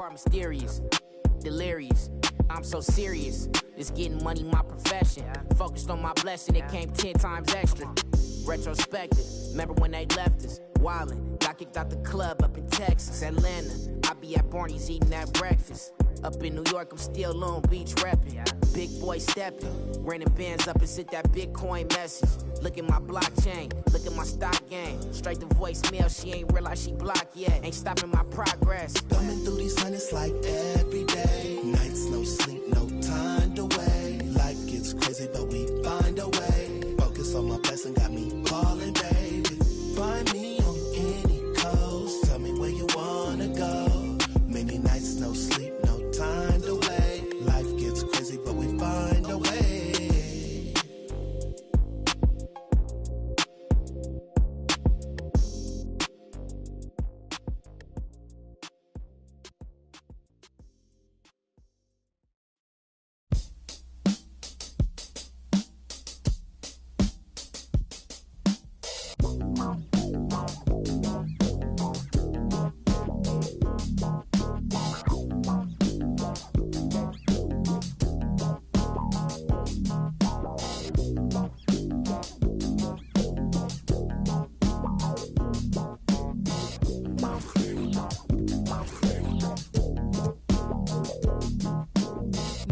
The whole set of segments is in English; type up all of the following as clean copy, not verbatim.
car mysterious, delirious. I'm so serious. This getting money my profession. Focused on my blessing, it came 10 times extra. Retrospective, remember when they left us? Wildin', got kicked out the club up in Texas, Atlanta. I be at Barney's eating that breakfast. Up in New York, I'm still Long Beach reppin'. Big boy steppin', renting bands up and sit that Bitcoin message. Look at my blockchain, look at my stock game. Straight to voicemail, she ain't realize she blocked yet. Ain't stopping my progress. Coming through these hundreds like every day. Nights, no sleep, no time to wait. Life gets crazy, but we find a way. Focus on my blessing, got me calling, baby. Find me on any coast. Tell me where you wanna go. Many nights, no sleep, no time to wait. Life gets crazy, but we find a way.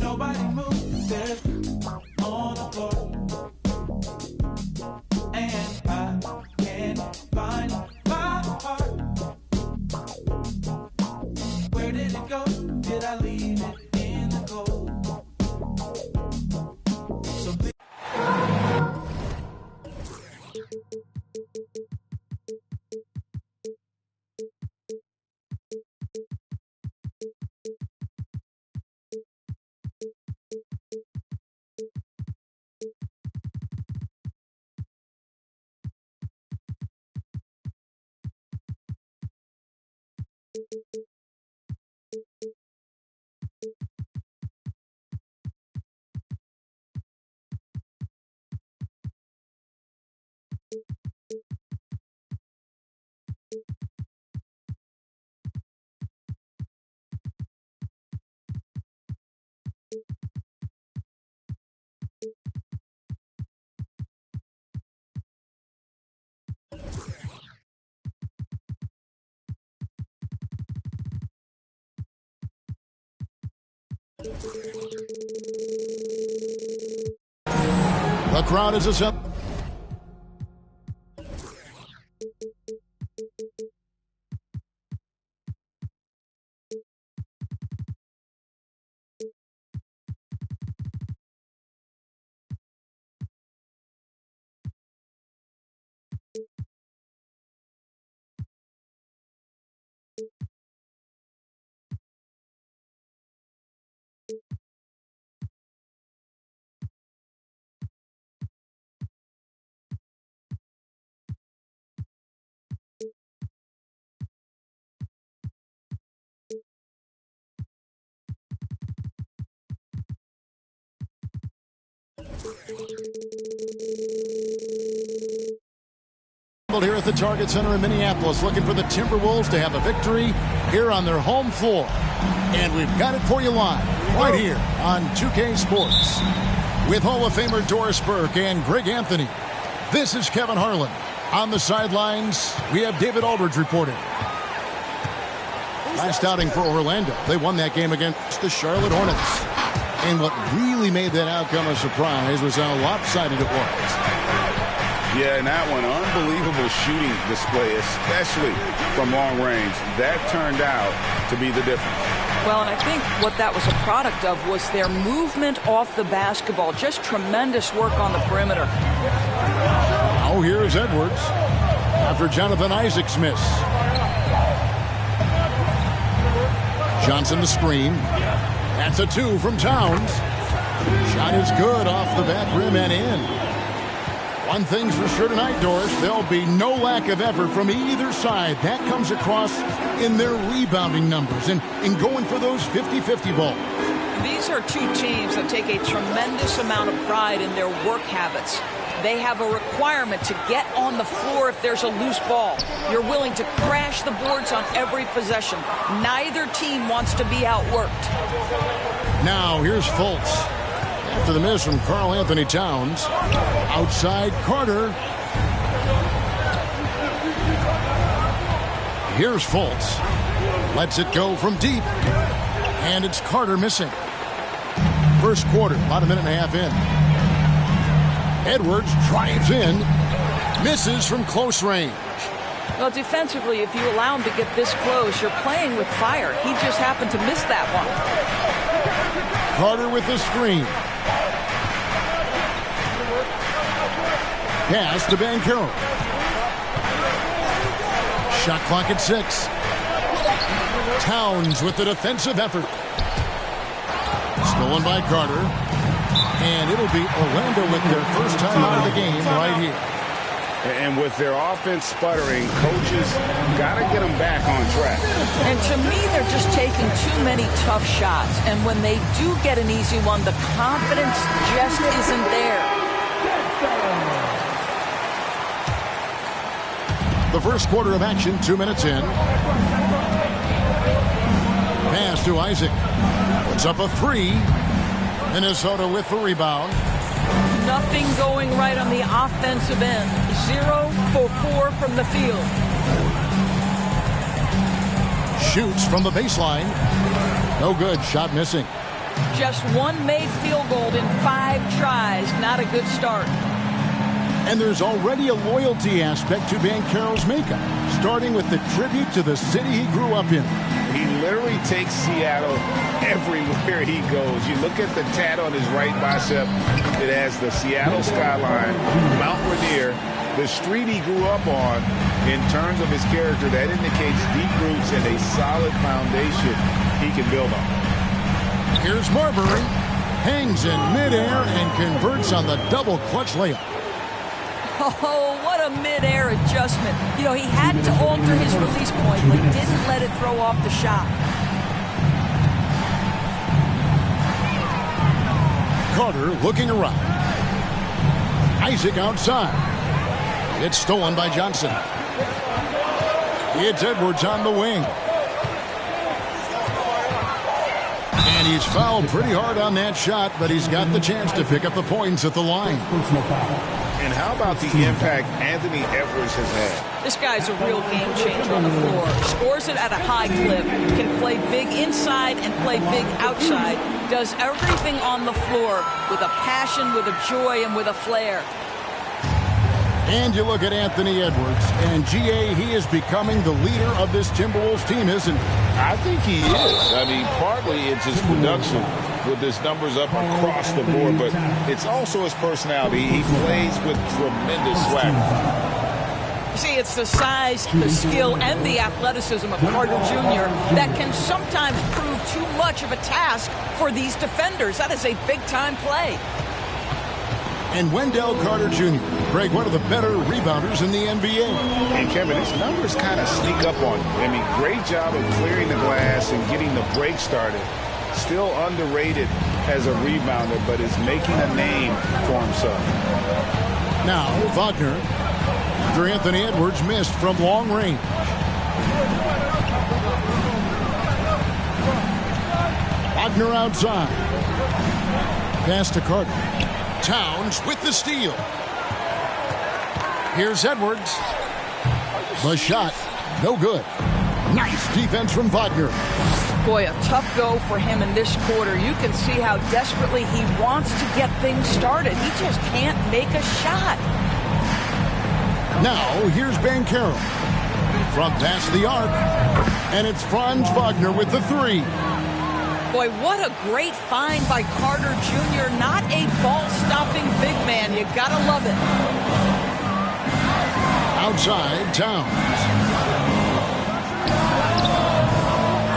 Nobody moves there on the floor, and I can't find my heart. Where did it go? Did I leave it in the cold? So The crowd is assembled. Here at the Target Center in Minneapolis, looking for the Timberwolves to have a victory here on their home floor. And we've got it for you live, right here on 2K Sports. With Hall of Famer Doris Burke and Greg Anthony, this is Kevin Harlan. On the sidelines, we have David Aldridge reporting. Last outing for Orlando. They won that game against the Charlotte Hornets. And what really made that outcome a surprise was how lopsided it was. Yeah, and that one, unbelievable shooting display, especially from long range. That turned out to be the difference. Well, and I think what that was a product of was their movement off the basketball. Just tremendous work on the perimeter. Oh, here's Edwards after Jonathan Isaac's miss. Johnson the screen. That's a two from Towns. Shot is good off the back rim and in. One thing's for sure tonight, Doris, there'll be no lack of effort from either side. That comes across in their rebounding numbers and going for those 50-50 balls. These are two teams that take a tremendous amount of pride in their work habits. they have a requirement to get on the floor if there's a loose ball. You're willing to crash the boards on every possession. Neither team wants to be outworked. Now here's Fultz. After the miss from Karl Anthony Towns. Outside Carter. Here's Fultz. Lets it go from deep. And it's Carter missing. First quarter, about a minute and a half in. Edwards drives in. Misses from close range. Well, defensively, if you allow him to get this close, you're playing with fire. He just happened to miss that one. Carter with the screen. Pass to Banchero. Shot clock at 6. Towns with the defensive effort. Stolen by Carter. And it'll be Orlando with their first time out of the game right here. And with their offense sputtering, coaches got to get them back on track. And to me, they're just taking too many tough shots. And when they do get an easy one, the confidence just isn't there. The first quarter of action, 2 minutes in. Pass to Isaac. Puts up a 3. Minnesota with the rebound. Nothing going right on the offensive end. 0 for 4 from the field. Shoots from the baseline. No good. Shot missing. Just one made field goal in 5 tries. Not a good start. And there's already a loyalty aspect to Banchero's makeup, starting with the tribute to the city he grew up in. He literally takes Seattle everywhere he goes. You look at the tat on his right bicep. It has the Seattle skyline, Mount Rainier, the street he grew up on. In terms of his character, that indicates deep roots and a solid foundation he can build on. Here's Marbury. Hangs in midair and converts on the double clutch layup. Oh, what a mid-air adjustment. You know, he had to alter his release point, but didn't let it throw off the shot. Carter looking around. Isaac outside. It's stolen by Johnson. It's Edwards on the wing. And he's fouled pretty hard on that shot, but he's got the chance to pick up the points at the line. And how about the impact Anthony Edwards has had? This guy's a real game changer on the floor. Scores it at a high clip. Can play big inside and play big outside. Does everything on the floor with a passion, with a joy, and with a flair. And you look at Anthony Edwards, and G.A., he is becoming the leader of this Timberwolves team, isn't he? I think he is. I mean, partly it's his production with his numbers up across the board, but it's also his personality. He plays with tremendous swagger. See, it's the size, the skill, and the athleticism of Carter Jr. that can sometimes prove too much of a task for these defenders. That is a big-time play. And Wendell Carter Jr., Greg, one of the better rebounders in the NBA. And Kevin, his numbers kind of sneak up on him. I mean, great job of clearing the glass and getting the break started. Still underrated as a rebounder, but is making a name for himself. Now, Wagner, after Anthony Edwards missed from long range. Wagner outside. Pass to Carter. Towns with the steal. Here's Edwards. The shot, no good. Nice defense from Wagner. Boy, a tough go for him in this quarter. You can see how desperately he wants to get things started. He just can't make a shot. Now, here's Banchero. From past the arc. And it's Franz Wagner with the 3. Boy, what a great find by Carter Jr. Not a ball-stopping big man. You gotta love it. Outside, Towns.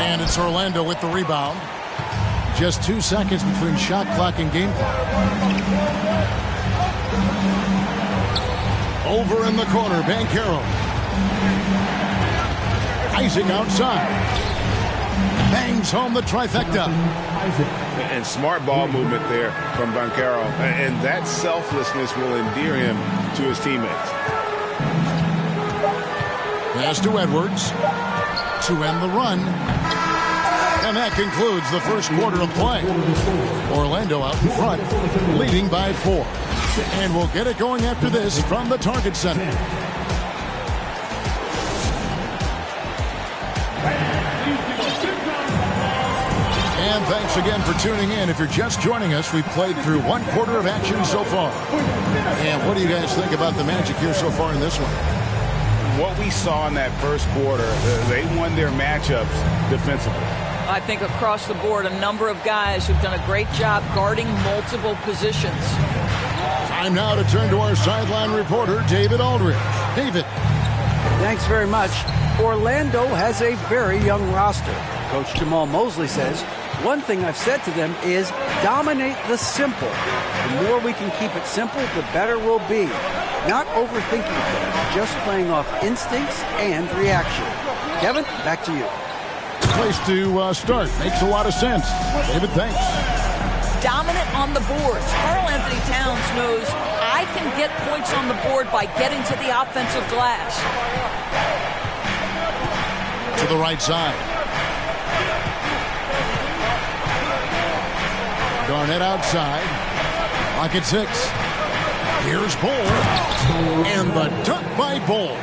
And it's Orlando with the rebound. Just 2 seconds between shot clock and game clock. Over in the corner, Banchero. Isaac outside. Bangs home the trifecta. And smart ball movement there from Banchero. And that selflessness will endear him to his teammates. Pass to Edwards to end the run. And that concludes the first quarter of play. Orlando out in front, leading by 4. And we'll get it going after this from the Target Center. And thanks again for tuning in. If you're just joining us, we've played through one quarter of action so far. And what do you guys think about the Magic here so far in this one? What we saw in that first quarter, they won their matchups defensively. I think across the board, a number of guys who've done a great job guarding multiple positions. Time now to turn to our sideline reporter, David Aldridge. David. Thanks very much. Orlando has a very young roster. Coach Jamal Mosley says, one thing I've said to them is dominate the simple. The more we can keep it simple, the better we'll be. Not overthinking things, just playing off instincts and reaction. Kevin, back to you. Place to start. Makes a lot of sense. David, thanks. Dominant on the boards. Karl-Anthony Towns knows I can get points on the board by getting to the offensive glass. To the right side. Garnett outside. Pocket 6. Here's Bol. And the dunk by Bol.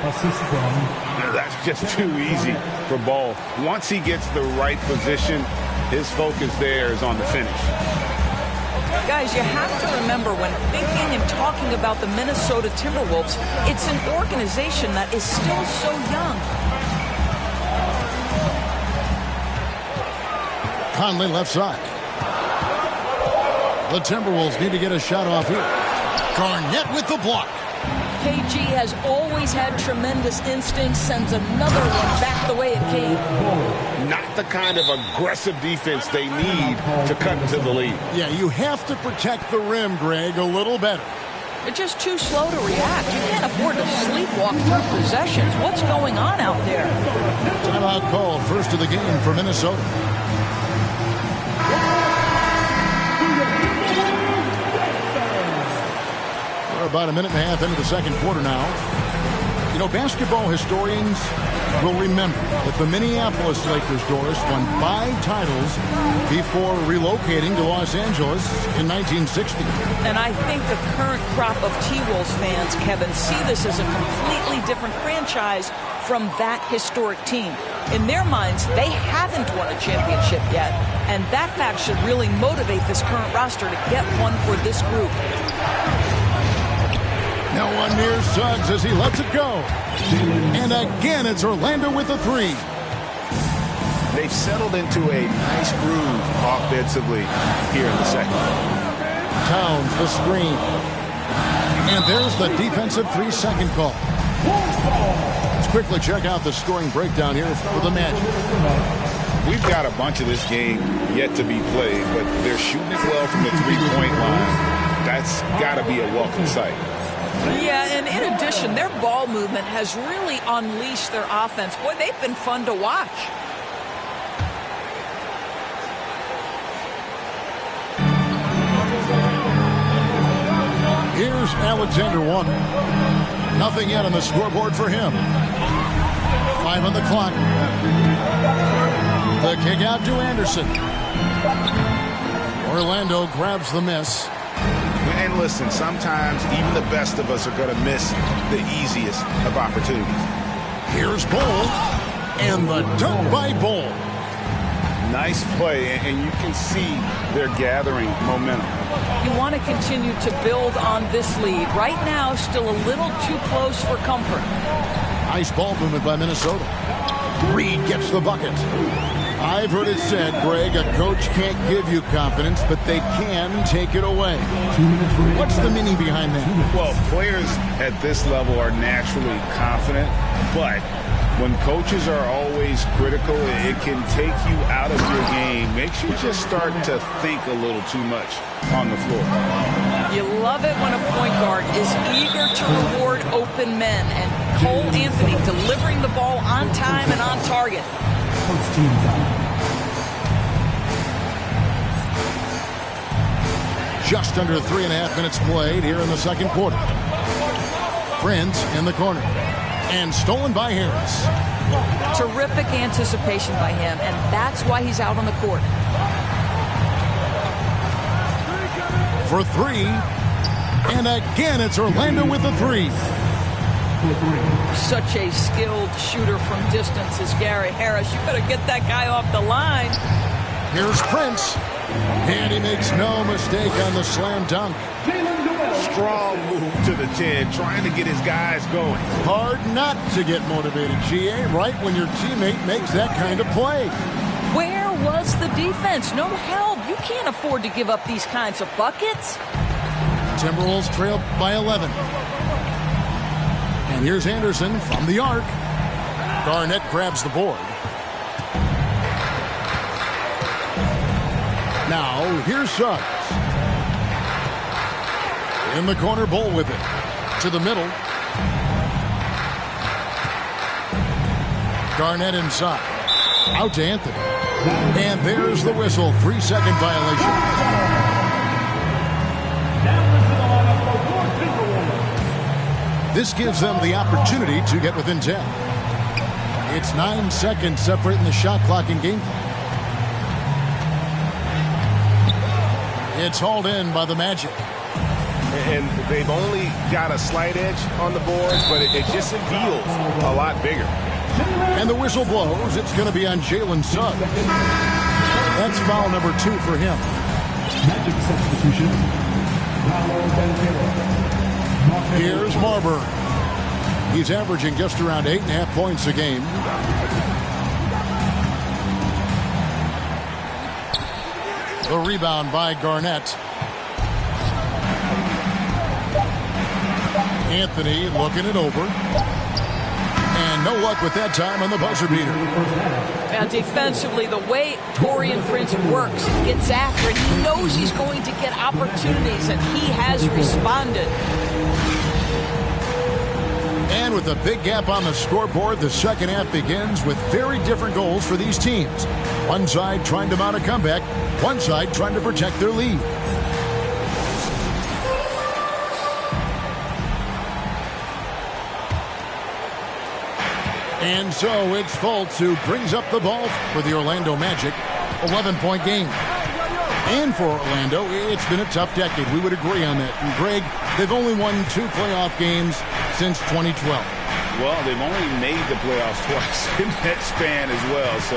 That's just too easy for Bol. Once he gets the right position, his focus there is on the finish. Guys, you have to remember when thinking and talking about the Minnesota Timberwolves, it's an organization that is still so young. Conley left side. The Timberwolves need to get a shot off here. Garnett with the block. KG has always had tremendous instincts, sends another one back the way it came. Not the kind of aggressive defense they need to cut into the lead. Yeah, you have to protect the rim, Greg, a little better. They're just too slow to react. You can't afford to sleepwalk through possessions. What's going on out there? Timeout called, first of the game for Minnesota. We're about a minute and a half into the second quarter now. You know, basketball historians will remember that the Minneapolis Lakers, Doris, won 5 titles before relocating to Los Angeles in 1960. And I think the current crop of T-Wolves fans, Kevin, see this as a completely different franchise from that historic team. In their minds, they haven't won a championship yet, and that fact should really motivate this current roster to get one for this group. No one near Suggs as he lets it go. And again, it's Orlando with a 3. They've settled into a nice groove offensively here in the second. Towns, the screen. And there's the defensive 3-second call. Let's quickly check out the scoring breakdown here for the Magic. We've got a bunch of this game yet to be played, but they're shooting it well from the three-point line. That's got to be a welcome sight. Yeah, and in addition, their ball movement has really unleashed their offense. Boy, they've been fun to watch. Here's Alexander Walker. Nothing yet on the scoreboard for him. 5 on the clock. The kick out to Anderson. Orlando grabs the miss. And listen, sometimes even the best of us are going to miss the easiest of opportunities. Here's Bol. And the dunk by Bol. Nice play, and you can see they're gathering momentum. You want to continue to build on this lead. Right now, still a little too close for comfort. Nice ball movement by Minnesota. Reed gets the bucket. I've heard it said, Greg, a coach can't give you confidence, but they can take it away. What's the meaning behind that? Well, players at this level are naturally confident, but when coaches are always critical, it can take you out of your game. Makes you just start to think a little too much on the floor. You love it when a point guard is eager to reward open men, and Cole Anthony delivering the ball on time and on target. just under 3.5 minutes played here in the second quarter. Prince in the corner. And stolen by Harris. Terrific anticipation by him, and that's why he's out on the court. For three. And again, it's Orlando with the three. Such a skilled shooter from distance is Gary Harris. You better get that guy off the line. Here's Prince. And he makes no mistake on the slam dunk. Strong move to the 10, trying to get his guys going. Hard not to get motivated, GA, right when your teammate makes that kind of play. Where was the defense? No help. You can't afford to give up these kinds of buckets. Timberwolves trail by 11. And here's Anderson from the arc. Garnett grabs the board. Now, here's Suggs. In the corner, Bull with it. To the middle. Garnett inside. Out to Anthony. And there's the whistle. 3-second violation. This gives them the opportunity to get within 10. It's 9 seconds separating the shot clock and game clock. It's hauled in by the Magic. And they've only got a slight edge on the boards, but it just feels a lot bigger. And the whistle blows. It's going to be on Jalen Suggs. That's foul number 2 for him. Magic substitution. Here's Marbury. He's averaging just around 8.5 points a game. The rebound by Garnett. Anthony looking it over. And no luck with that time on the buzzer beater. Now defensively, the way Taurean Prince works, he gets after it. He knows he's going to get opportunities, and he has responded. And with a big gap on the scoreboard, the second half begins with very different goals for these teams. One side trying to mount a comeback, one side trying to protect their lead. And so it's Fultz who brings up the ball for the Orlando Magic. 11-point game. And for Orlando, it's been a tough decade. We would agree on that. And Greg, they've only won 2 playoff games since 2012. Well, they've only made the playoffs twice in that span as well. So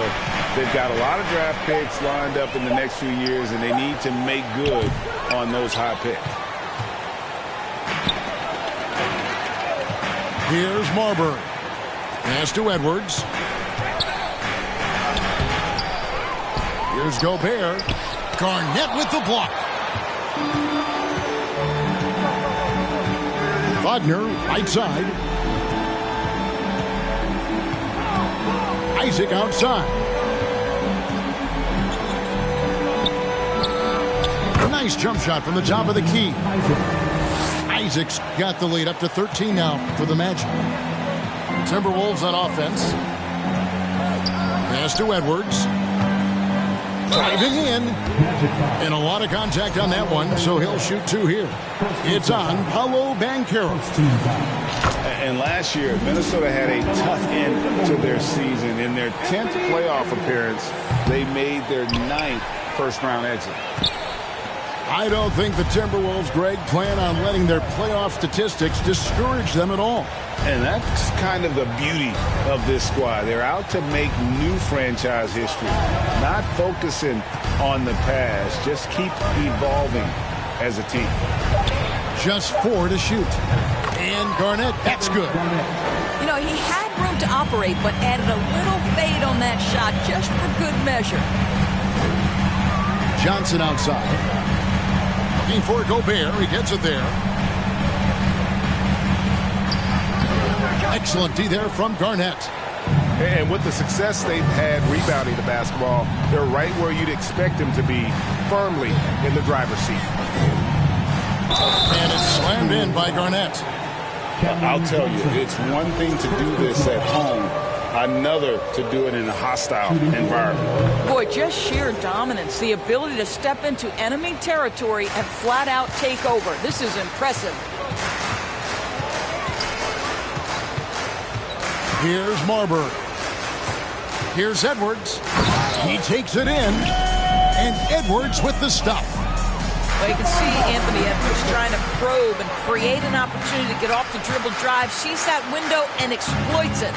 they've got a lot of draft picks lined up in the next few years, and they need to make good on those high picks. Here's Marbury. Pass to Edwards. Here's Gobert. Garnett with the block. Wagner, right side. Isaac outside. A nice jump shot from the top of the key. Isaac's got the lead up to 13 now for the Magic. Timberwolves on offense. Pass to Edwards. Driving in. And a lot of contact on that one, so he'll shoot 2 here. It's on Paolo Banchero. And last year, Minnesota had a tough end to their season. In their 10th playoff appearance, they made their 9th first-round exit. I don't think the Timberwolves, Greg, plan on letting their playoff statistics discourage them at all. And that's kind of the beauty of this squad. They're out to make new franchise history, not focusing on the past. Just keep evolving as a team. Just 4 to shoot. And Garnett, that's good. You know, he had room to operate, but added a little fade on that shot just for good measure. Johnson outside. Looking for Gobert. He gets it there. Excellent D there from Garnett. And with the success they've had rebounding the basketball, they're right where you'd expect them to be, firmly in the driver's seat. And it's slammed in by Garnett. I'll tell you, it's one thing to do this at home, another to do it in a hostile environment. Boy, just sheer dominance, the ability to step into enemy territory and flat out take over. This is impressive. Here's Marbury. Here's Edwards. He takes it in, and Edwards with the stuff. Well, you can see Anthony Edwards trying to probe and create an opportunity to get off the dribble drive, sees that window and exploits it.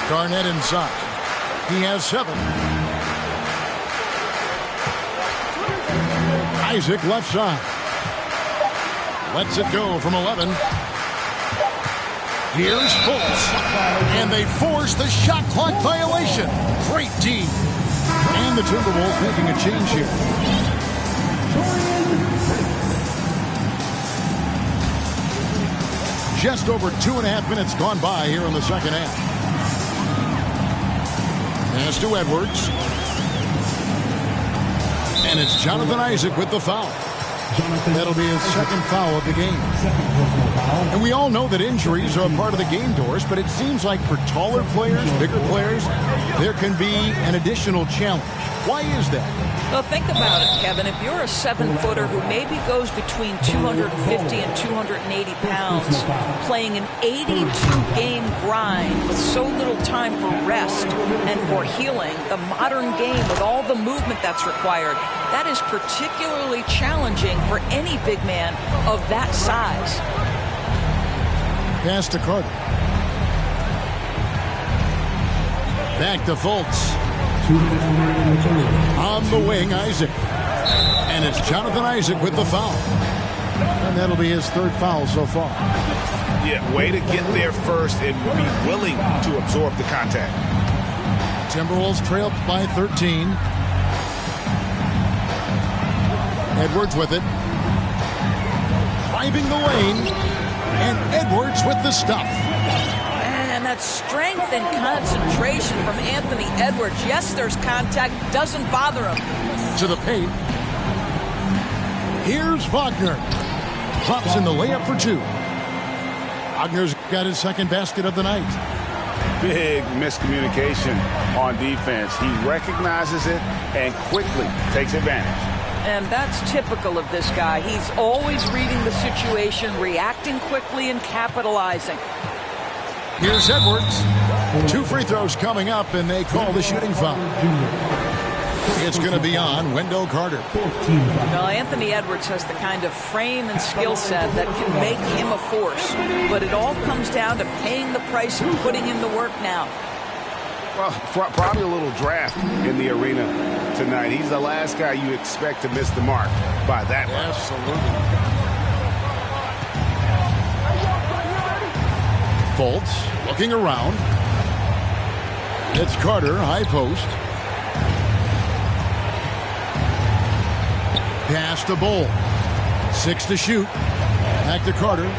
Garnett inside. He has 7. Isaac left side. Lets it go from 11. Here's Fultz. And they force the shot clock violation. Great D. And the Timberwolves making a change here. Just over 2.5 minutes gone by here in the second half. Pass to Edwards. And it's Jonathan Isaac with the foul. That'll be his second foul of the game. And we all know that injuries are a part of the game, Doris, but it seems like for taller players, bigger players, there can be an additional challenge. Why is that? Well, think about it, Kevin. If you're a 7-footer who maybe goes between 250 and 280 pounds, playing an 82-game grind with so little time for rest and for healing, the modern game with all the movement that's required, that is particularly challenging for any big man of that size. Pass to Carter. Back to Fultz. On the wing, Isaac. And it's Jonathan Isaac with the foul. And that'll be his third foul so far. Yeah, way to get there first and be willing to absorb the contact. Timberwolves trail by 13. Edwards with it. Driving the lane. And Edwards with the stuff. And that strength and concentration from Anthony Edwards. Yes, there's contact. Doesn't bother him. To the paint. Here's Wagner. Drops in the layup for 2. Wagner's got his second basket of the night. Big miscommunication on defense. He recognizes it and quickly takes advantage. And that's typical of this guy. He's always reading the situation, reacting quickly and capitalizing. Here's Edwards. 2 free throws coming up, and they call the shooting foul. It's going to be on Wendell Carter. Well, Anthony Edwards has the kind of frame and skill set that can make him a force. But it all comes down to paying the price and putting in the work now. Well, probably a little draft in the arena tonight. He's the last guy you expect to miss the mark by that much. Absolutely. Fultz looking around. It's Carter, high post. Pass to Bull. 6 to shoot. Back to Carter.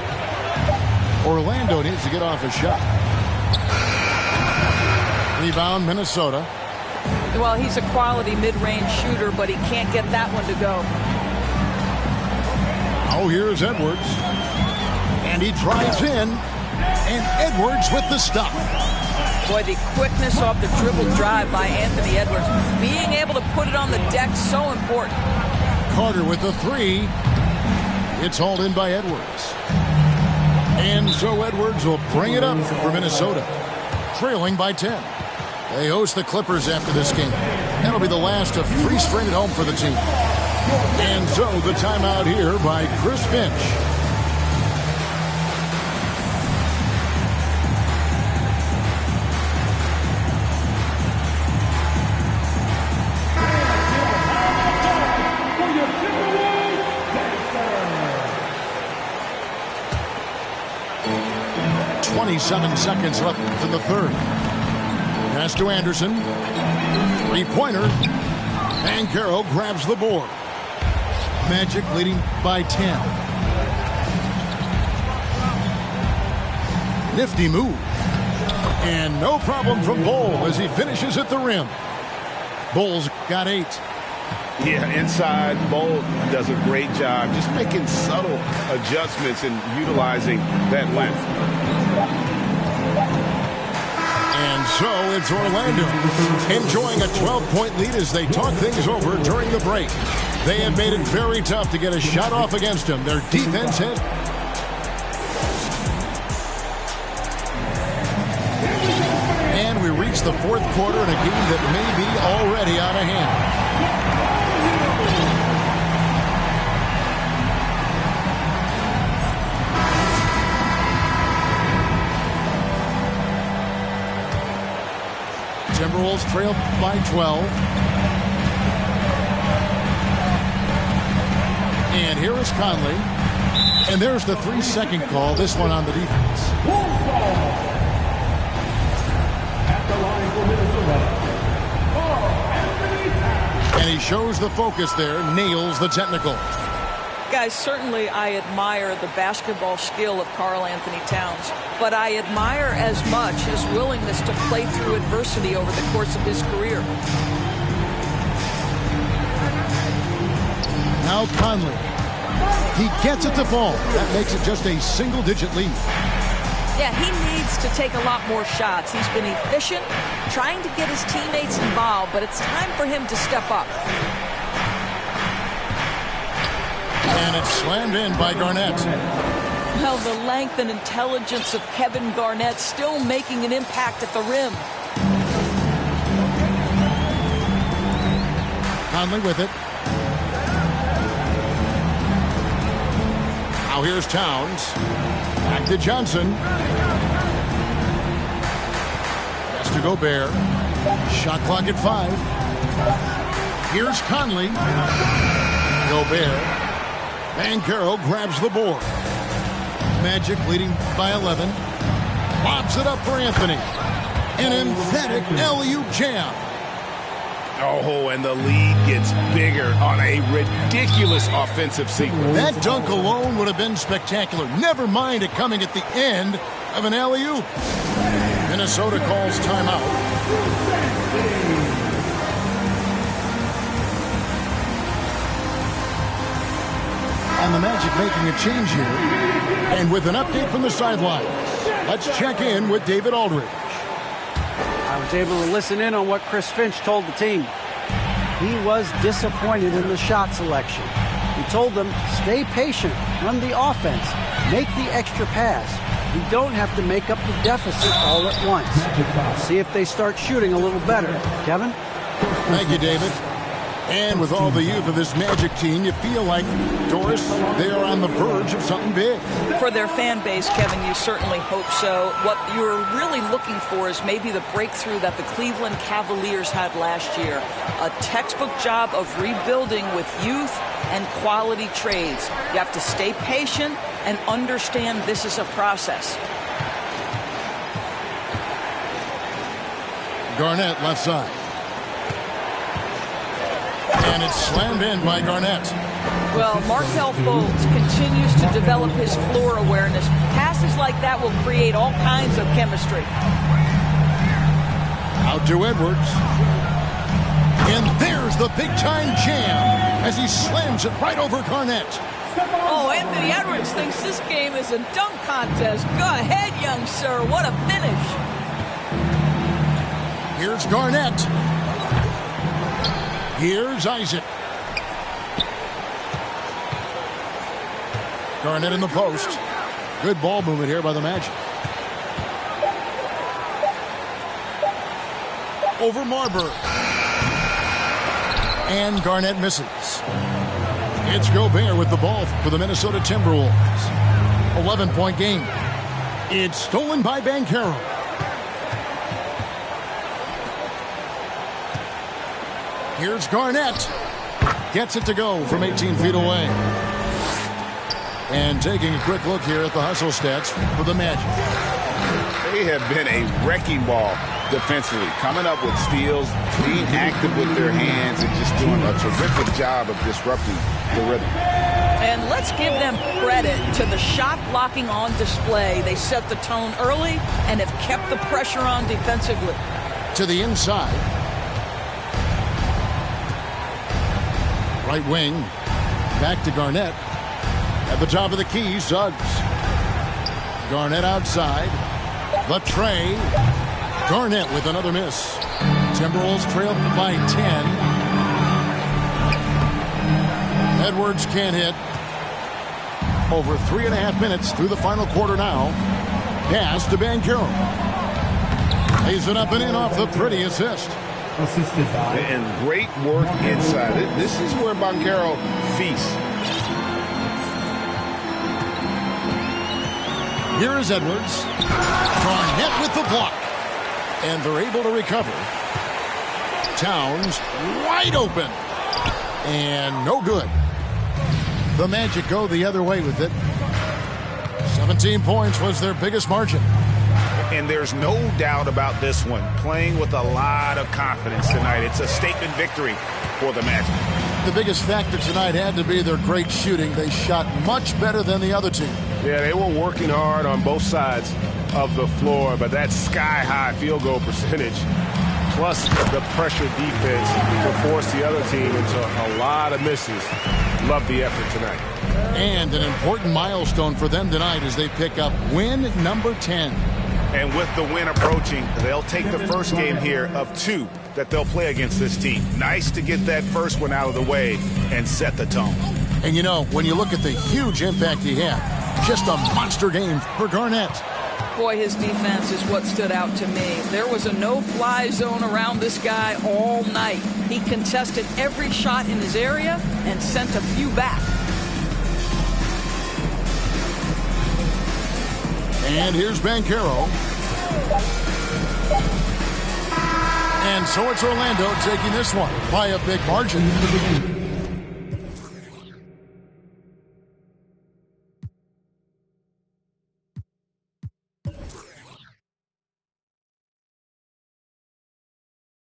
Orlando needs to get off a shot. Rebound, Minnesota. Well, he's a quality mid-range shooter, but he can't get that one to go. Oh, here's Edwards. And he drives in. And Edwards with the stuff. Boy, the quickness off the dribble drive by Anthony Edwards. Being able to put it on the deck, so important. Carter with the 3. It's hauled in by Edwards. And so Edwards will bring it up for Minnesota. Trailing by 10. They host the Clippers after this game. That'll be the last of 3 straight at home for the team. And so the timeout here by Chris Finch. Seven seconds left in the third. Pass to Anderson. 3-pointer. And Caro grabs the board. Magic leading by 10. Nifty move. And no problem from Bull as he finishes at the rim. Bull's got 8. Yeah, inside, Bolt does a great job just making subtle adjustments and utilizing that length. And so it's Orlando enjoying a 12-point lead as they talk things over during the break. They have made it very tough to get a shot off against them. Their defense has... And we reach the fourth quarter in a game that may be already out of hand. Timberwolves trail by 12. And here is Conley. And there's the 3-second call, this one on the defense. At the line for Minnesota, And he shows the focus there, nails the technical. Guys, certainly I admire the basketball skill of Karl Anthony Towns, but I admire as much his willingness to play through adversity over the course of his career. Now Conley. He gets it to fall. That makes it just a single-digit lead. Yeah, he needs to take a lot more shots. He's been efficient, trying to get his teammates involved, but it's time for him to step up. And it's slammed in by Garnett. Well, the length and intelligence of Kevin Garnett still making an impact at the rim. Conley with it. Now here's Towns. Back to Johnson. Pass to Gobert. Shot clock at 5. Here's Conley. Gobert. Banchero grabs the board. Magic leading by 11. Lobs it up for Anthony. An emphatic alley-oop jam. Oh, and the lead gets bigger on a ridiculous offensive sequence. That dunk alone would have been spectacular. Never mind it coming at the end of an alley-oop. Minnesota calls timeout. And the Magic making a change here. And with an update from the sidelines, let's check in with David Aldridge. I was able to listen in on what Chris Finch told the team. He was disappointed in the shot selection. He told them, stay patient, run the offense, make the extra pass. We don't have to make up the deficit all at once. See if they start shooting a little better. Kevin? Thank you, David. And with all the youth of this Magic team, you feel like, Doris, they are on the verge of something big. For their fan base, Kevin, you certainly hope so. What you're really looking for is maybe the breakthrough that the Cleveland Cavaliers had last year. A textbook job of rebuilding with youth and quality trades. You have to stay patient and understand this is a process. Garnett left side. And it's slammed in by Garnett. Well, Markelle Fultz continues to develop his floor awareness. Passes like that will create all kinds of chemistry. Out to Edwards. And there's the big-time jam as he slams it right over Garnett. Oh, Anthony Edwards thinks this game is a dunk contest. Go ahead, young sir. What a finish. Here's Garnett. Here's Isaac. Garnett in the post. Good ball movement here by the Magic. Over Marbury. And Garnett misses. It's Gobert with the ball for the Minnesota Timberwolves. 11-point game. It's stolen by Banchero. Here's Garnett. Gets it to go from 18 feet away. And taking a quick look here at the hustle stats for the Magic. They have been a wrecking ball defensively, coming up with steals, being active with their hands, and just doing a terrific job of disrupting the rhythm. And let's give them credit to the shot blocking on display. They set the tone early and have kept the pressure on defensively. To the inside. Right wing. Back to Garnett. At the top of the key, Suggs. Garnett outside. The tray. Garnett with another miss. Timberwolves trail by 10. Edwards can't hit. Over 3.5 minutes through the final quarter now. Pass to Banchero. Lays it up and in off the pretty assist. Assisted by. And great work inside. This is where Banchero feasts. Here is Edwards. Garnett with the block. And they're able to recover. Towns wide open. And no good. The Magic go the other way with it. 17 points was their biggest margin. And there's no doubt about this one. Playing with a lot of confidence tonight. It's a statement victory for the Magic. The biggest factor tonight had to be their great shooting. They shot much better than the other team. Yeah, they were working hard on both sides of the floor, but that sky-high field goal percentage plus the pressure defense to force the other team into a lot of misses. Love the effort tonight. And an important milestone for them tonight as they pick up win number 10. And with the win approaching, they'll take the first game here of 2 that they'll play against this team. Nice to get that first one out of the way and set the tone. And you know, when you look at the huge impact he had, just a monster game for Garnett. Boy, his defense is what stood out to me. There was a no-fly zone around this guy all night. He contested every shot in his area and sent a few back. And here's Banchero. And so it's Orlando taking this one by a big margin.